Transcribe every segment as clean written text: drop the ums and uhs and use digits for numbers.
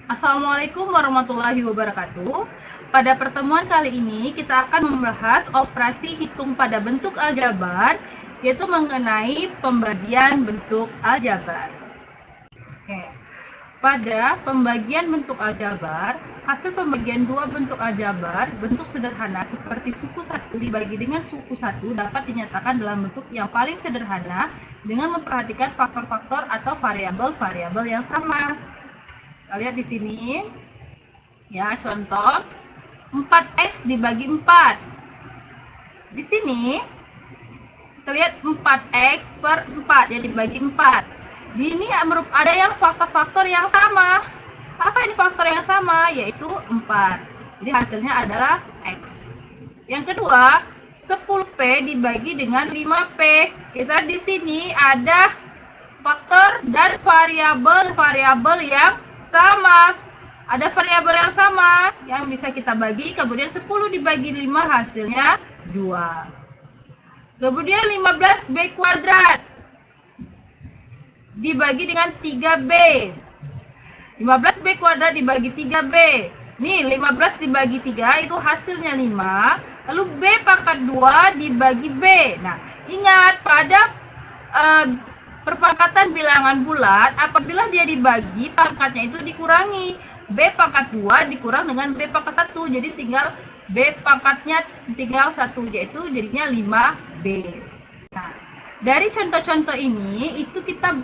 Assalamualaikum warahmatullahi wabarakatuh. Pada pertemuan kali ini kita akan membahas operasi hitung pada bentuk aljabar, yaitu mengenai pembagian bentuk aljabar. Oke. Pada pembagian bentuk aljabar, hasil pembagian dua bentuk aljabar bentuk sederhana seperti suku 1 dibagi dengan suku 1 dapat dinyatakan dalam bentuk yang paling sederhana dengan memperhatikan faktor-faktor atau variabel-variabel yang sama. Kita lihat di sini. Ya, contoh 4x dibagi 4. Di sini kita lihat 4x per 4 yang dibagi 4. Di ini ada yang faktor-faktor yang sama. Apa ini faktor yang sama? Yaitu 4. Jadi hasilnya adalah x. Yang kedua, 10p dibagi dengan 5p. Kita di sini ada faktor dan variabel-variabel yang sama. Ada variabel yang sama yang bisa kita bagi, kemudian 10 dibagi 5 hasilnya 2. Kemudian 15b kuadrat dibagi dengan 3b. 15b kuadrat dibagi 3b. Nih, 15 dibagi 3 itu hasilnya 5. Lalu b pangkat 2 dibagi b. Nah, ingat pada perpangkatan bilangan bulat, apabila dia dibagi, pangkatnya itu dikurangi. B pangkat 2 dikurang dengan B pangkat 1. Jadi tinggal B pangkatnya tinggal 1, yaitu jadinya 5B. Nah, dari contoh-contoh ini, itu kita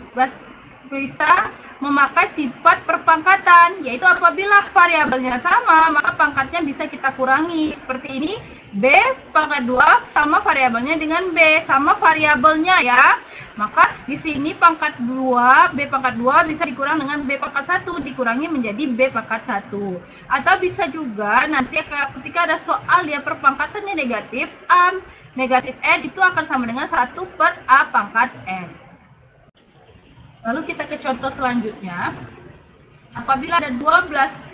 bisa memakai sifat perpangkatan, yaitu apabila variabelnya sama, maka pangkatnya bisa kita kurangi. Seperti ini, B pangkat 2 sama variabelnya dengan B, sama variabelnya ya. Maka di sini pangkat 2, B pangkat 2 bisa dikurang dengan B pangkat 1, dikurangi menjadi B pangkat 1. Atau bisa juga nanti ketika ada soal ya perpangkatannya negatif, A negatif N itu akan sama dengan 1 per A pangkat N. Lalu kita ke contoh selanjutnya. Apabila ada 12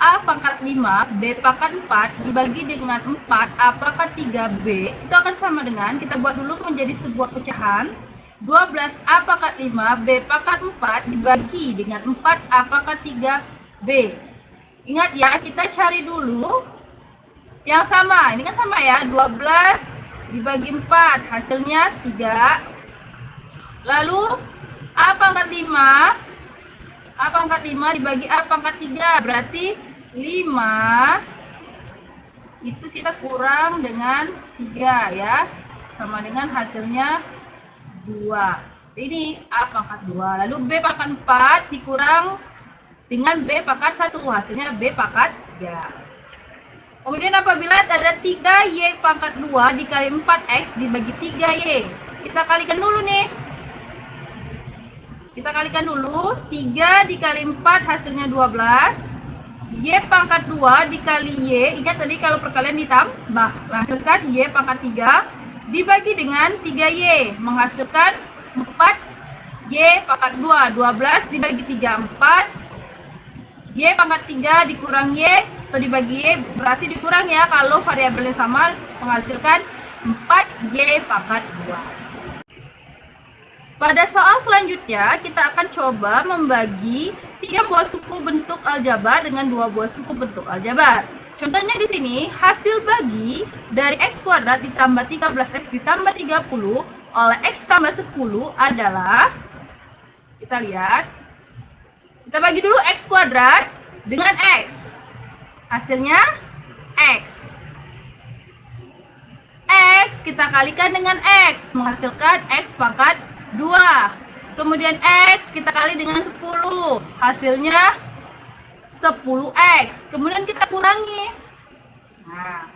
A pangkat 5, B pangkat 4 dibagi dengan 4 A pangkat 3B, itu akan sama dengan, kita buat dulu menjadi sebuah pecahan. 12 A pangkat 5, B pangkat 4 dibagi dengan 4 A pangkat 3B. Ingat ya, kita cari dulu yang sama. Ini kan sama ya, 12 dibagi 4, hasilnya 3. Lalu A pangkat 5, A pangkat 5 dibagi A pangkat 3, berarti 5 itu kita kurang dengan 3 ya, sama dengan hasilnya 2. Ini A pangkat 2. Lalu B pangkat 4 dikurang dengan B pangkat 1, hasilnya B pangkat 3. Kemudian apabila ada 3Y pangkat 2 dikali 4X dibagi 3Y, kita kalikan dulu nih. Kita kalikan dulu, 3 dikali 4 hasilnya 12. Y pangkat 2 dikali Y, ingat tadi kalau perkalian ditambah, menghasilkan Y pangkat 3 dibagi dengan 3Y, menghasilkan 4Y pangkat 2. 12 dibagi 3, 4. Y pangkat 3 dikurang Y, atau dibagi Y, berarti dikurang ya, kalau variabelnya sama, menghasilkan 4Y pangkat 2. Pada soal selanjutnya, kita akan coba membagi 3 buah suku bentuk aljabar dengan 2 buah suku bentuk aljabar. Contohnya di sini, hasil bagi dari x kuadrat ditambah 13x ditambah 30 oleh x tambah 10 adalah, kita lihat, kita bagi dulu x kuadrat dengan x. Hasilnya x. X kita kalikan dengan x, menghasilkan x pangkat 2. Kemudian X kita kali dengan 10. Hasilnya 10X. Kemudian kita kurangi. Nah,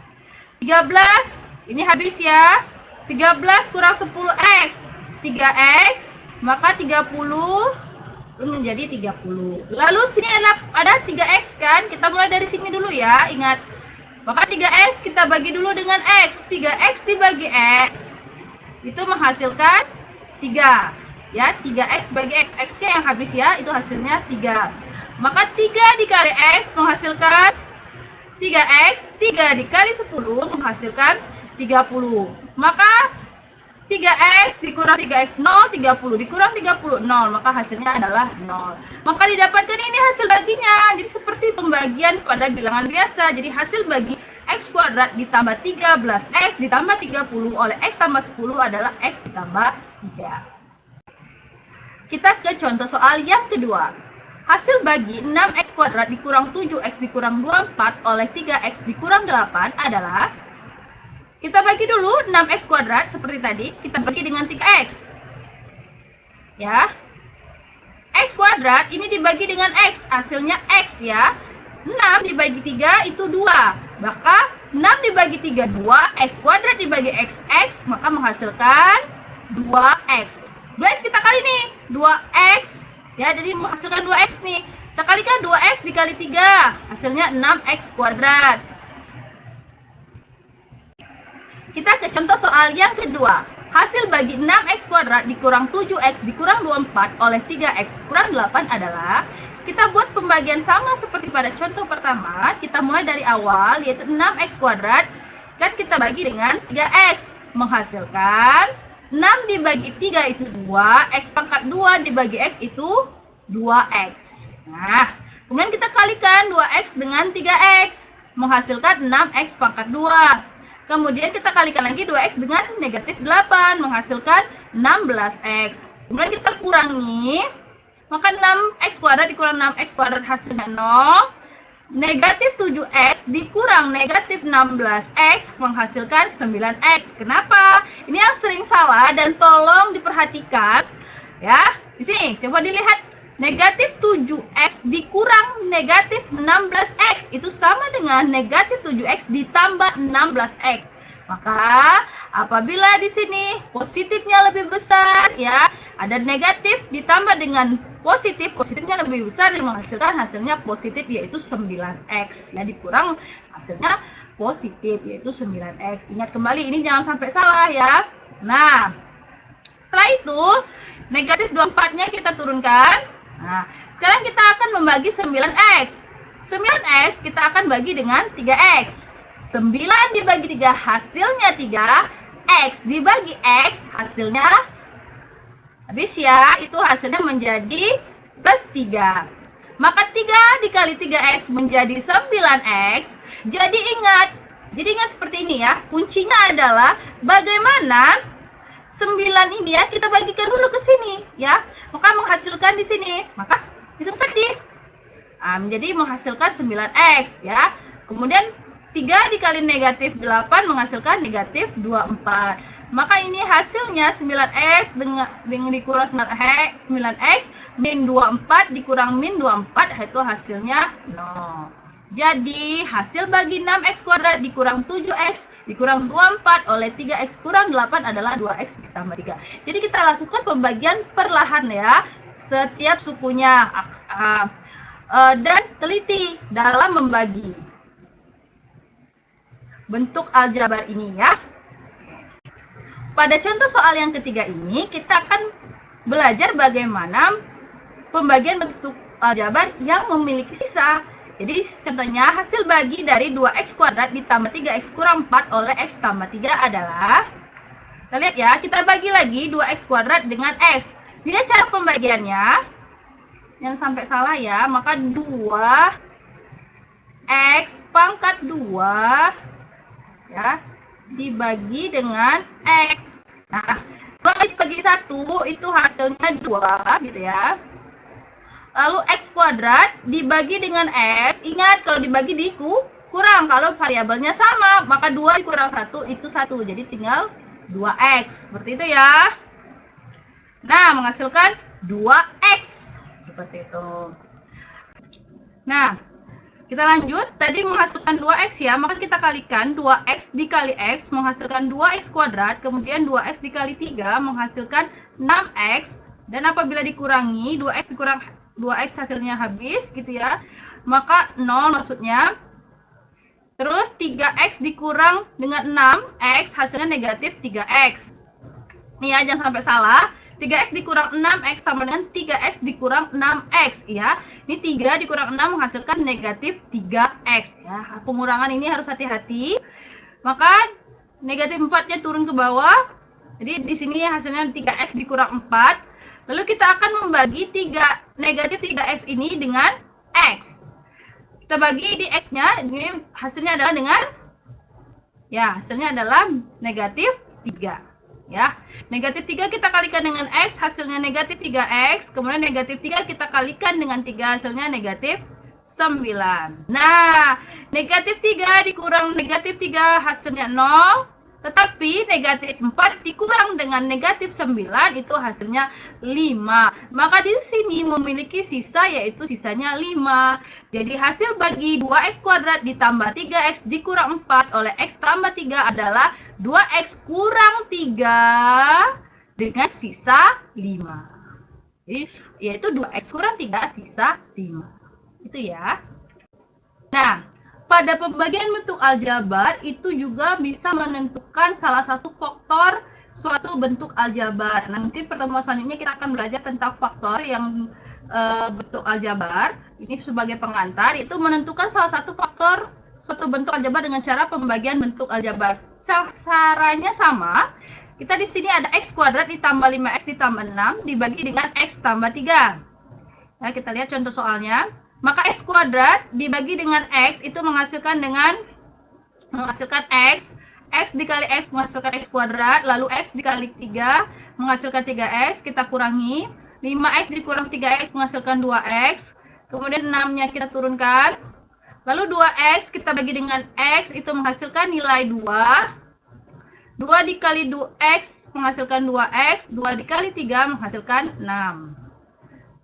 13. Ini habis ya. 13 kurang 10X. 3X. Maka 30 menjadi 30. Lalu sini ada 3X kan. Kita mulai dari sini dulu ya. Ingat. Maka 3X kita bagi dulu dengan X. 3X dibagi X. Itu menghasilkan 3 ya, 3x bagi x, x-nya yang habis ya, itu hasilnya 3. Maka 3 dikali x menghasilkan 3x, 3 dikali 10 menghasilkan 30. Maka 3x dikurang 3x 0, 30 dikurang 30 0, maka hasilnya adalah 0. Maka didapatkan ini hasil baginya. Jadi pembagian pada bilangan biasa. Jadi hasil bagi X kuadrat ditambah 13X ditambah 30 oleh X tambah 10 adalah X ditambah 3. Kita ke contoh soal yang kedua. Hasil bagi 6X kuadrat dikurang 7X dikurang 24 oleh 3X dikurang 8 adalah, kita bagi dulu 6X kuadrat seperti tadi, kita bagi dengan 3X. Ya. X kuadrat ini dibagi dengan X, hasilnya X ya. 6 dibagi 3 itu 2. Maka 6 dibagi 3 2, X kuadrat dibagi XX, maka menghasilkan 2X. 2X kita kali nih, 2X. Ya, jadi menghasilkan 2X nih. Kita kalikan 2X dikali 3, hasilnya 6X kuadrat. Kita ke contoh soal yang kedua. Hasil bagi 6X kuadrat dikurang 7X dikurang 24 oleh 3X kurang 8 adalah, kita buat pembagian sama seperti pada contoh pertama. Kita mulai dari awal, yaitu 6X kuadrat, kan kita bagi dengan 3X. Menghasilkan 6 dibagi 3 itu 2, X pangkat 2 dibagi X itu 2X. Nah, kemudian kita kalikan 2X dengan 3X, menghasilkan 6X pangkat 2. Kemudian kita kalikan lagi 2X dengan negatif 8, menghasilkan 16X. Kemudian kita kurangi, maka 6X kuadrat dikurang 6X kuadrat hasilnya 0. Negatif 7X dikurang negatif 16X menghasilkan 9X. Kenapa? Ini yang sering salah dan tolong diperhatikan. Ya, di sini coba dilihat. Negatif 7X dikurang negatif 16X itu sama dengan negatif 7X ditambah 16X. Maka apabila di sini positifnya lebih besar, ya, ada negatif ditambah dengan positif, positifnya lebih besar dan menghasilkan hasilnya positif yaitu 9X. Ya, dikurang hasilnya positif yaitu 9X. Ingat kembali, ini jangan sampai salah ya. Nah, setelah itu negatif 24-nya kita turunkan. Nah, sekarang kita akan membagi 9X. 9X kita akan bagi dengan 3X. 9 dibagi 3 hasilnya 3. X dibagi X hasilnya habis ya, itu hasilnya menjadi plus 3. Maka 3 dikali 3X menjadi 9X. Jadi ingat seperti ini ya. Kuncinya adalah bagaimana 9 ini ya kita bagikan dulu ke sini ya. Maka menghasilkan di sini. Maka itu tadi. Jadi menghasilkan 9X ya. Kemudian 3 dikali negatif 8 menghasilkan negatif 24. Maka ini hasilnya 9X dengan dikurang 9X min 24 dikurang min 24 itu hasilnya 0. Jadi hasil bagi 6X kuadrat dikurang 7X dikurang 24 oleh 3X kurang 8 adalah 2X ditambah 3. Jadi kita lakukan pembagian perlahan ya. Setiap sukunya dan teliti dalam membagi bentuk aljabar ini ya. Pada contoh soal yang ketiga ini, kita akan belajar bagaimana pembagian bentuk aljabar yang memiliki sisa. Jadi contohnya hasil bagi dari 2X kuadrat ditambah 3X kurang 4 oleh X tambah 3 adalah, kita lihat ya, kita bagi lagi 2X kuadrat dengan X. Jika cara pembagiannya, yang sampai salah ya, maka 2X pangkat 2 ya dibagi dengan X. Nah, 2 dibagi 1 itu hasilnya 2 gitu ya. Lalu X kuadrat dibagi dengan S. Ingat kalau dibagi kurang. Kalau variabelnya sama, maka 2 dikurang 1 itu 1. Jadi tinggal 2X. Seperti itu ya. Nah, menghasilkan 2X. Seperti itu. Nah, kita lanjut. Tadi menghasilkan 2X ya. Maka kita kalikan 2X dikali X menghasilkan 2X kuadrat. Kemudian 2X dikali 3 menghasilkan 6X. Dan apabila dikurangi, 2X dikurang 2X hasilnya habis gitu ya. Maka 0 maksudnya. Terus 3X dikurang dengan 6X hasilnya negatif 3X. Nih ya, jangan sampai salah. 3X dikurang 6X sama dengan 3X dikurang 6X ya. Ini 3 dikurang 6 menghasilkan negatif 3X ya. Pengurangan ini harus hati-hati. Maka negatif 4-nya turun ke bawah. Jadi di sini hasilnya 3X dikurang 4. Lalu kita akan membagi negatif 3X ini dengan X. Kita bagi di X-nya, ini hasilnya adalah dengan, ya, hasilnya adalah negatif 3. Ya, negatif 3 kita kalikan dengan X, hasilnya negatif 3X. Kemudian negatif 3 kita kalikan dengan 3, hasilnya negatif 9. Nah, negatif 3 dikurang negatif 3, hasilnya 0. Tetapi negatif 4 dikurang dengan negatif 9 itu hasilnya 5. Maka di sini memiliki sisa, yaitu sisanya 5. Jadi hasil bagi 2x kuadrat ditambah 3x dikurang 4 oleh x tambah 3 adalah 2x kurang 3 dengan sisa 5. Jadi, yaitu 2x kurang 3 sisa 5. Itu ya. Nah, pada pembagian bentuk aljabar itu juga bisa menentukan salah satu faktor suatu bentuk aljabar. Nanti pertemuan selanjutnya kita akan belajar tentang faktor yang bentuk aljabar. Ini sebagai pengantar, itu menentukan salah satu faktor suatu bentuk aljabar dengan cara pembagian bentuk aljabar. Caranya sama. Kita di sini ada x kuadrat ditambah 5x ditambah 6 dibagi dengan x tambah 3. Nah, kita lihat contoh soalnya. Maka x kuadrat dibagi dengan x itu menghasilkan x. X dikali x menghasilkan x kuadrat. Lalu x dikali 3 menghasilkan 3x. Kita kurangi. 5x dikurang 3x menghasilkan 2x. Kemudian 6-nya kita turunkan. Lalu 2x kita bagi dengan x itu menghasilkan nilai 2. 2 dikali 2x menghasilkan 2x. 2 dikali 3 menghasilkan 6.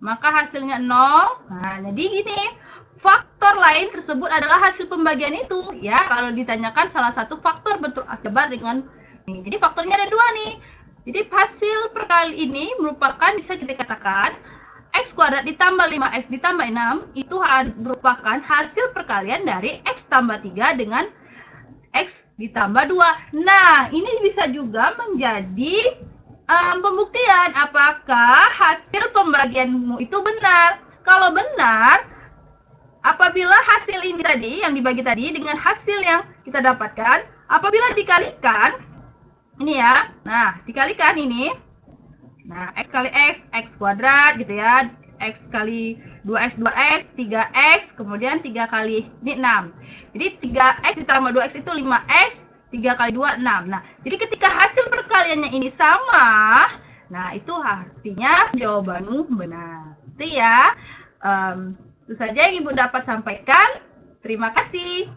Maka hasilnya 0. Nah, jadi gini, faktor lain tersebut adalah hasil pembagian itu. Ya, kalau ditanyakan salah satu faktor bentuk aljabar dengan nih. Jadi faktornya ada 2 nih. Jadi hasil perkali ini merupakan, bisa kita katakan, x kuadrat ditambah 5x ditambah 6 itu merupakan hasil perkalian dari x tambah 3 dengan x ditambah 2. Nah, ini bisa juga menjadi pembuktian apakah hasil pembagianmu itu benar. Kalau benar, apabila hasil ini tadi yang dibagi tadi dengan hasil yang kita dapatkan, apabila dikalikan, ini ya, nah dikalikan ini, nah x kali x kuadrat gitu ya, x kali 2x 2x 3x, kemudian 3 kali ini 6. Jadi 3x ditambah 2x itu 5x. 3 kali 2, 6. Nah, jadi ketika hasil perkaliannya ini sama, nah itu artinya jawabanmu benar. Itu ya. Itu saja yang Ibu dapat sampaikan. Terima kasih.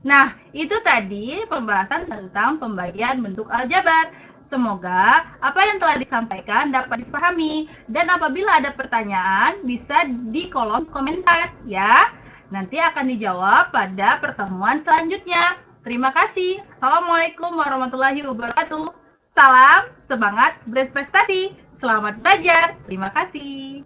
Nah, itu tadi pembahasan tentang pembagian bentuk aljabar. Semoga apa yang telah disampaikan dapat dipahami. Dan apabila ada pertanyaan, bisa di kolom komentar ya. Nanti akan dijawab pada pertemuan selanjutnya. Terima kasih. Assalamualaikum warahmatullahi wabarakatuh. Salam semangat berprestasi. Selamat belajar. Terima kasih.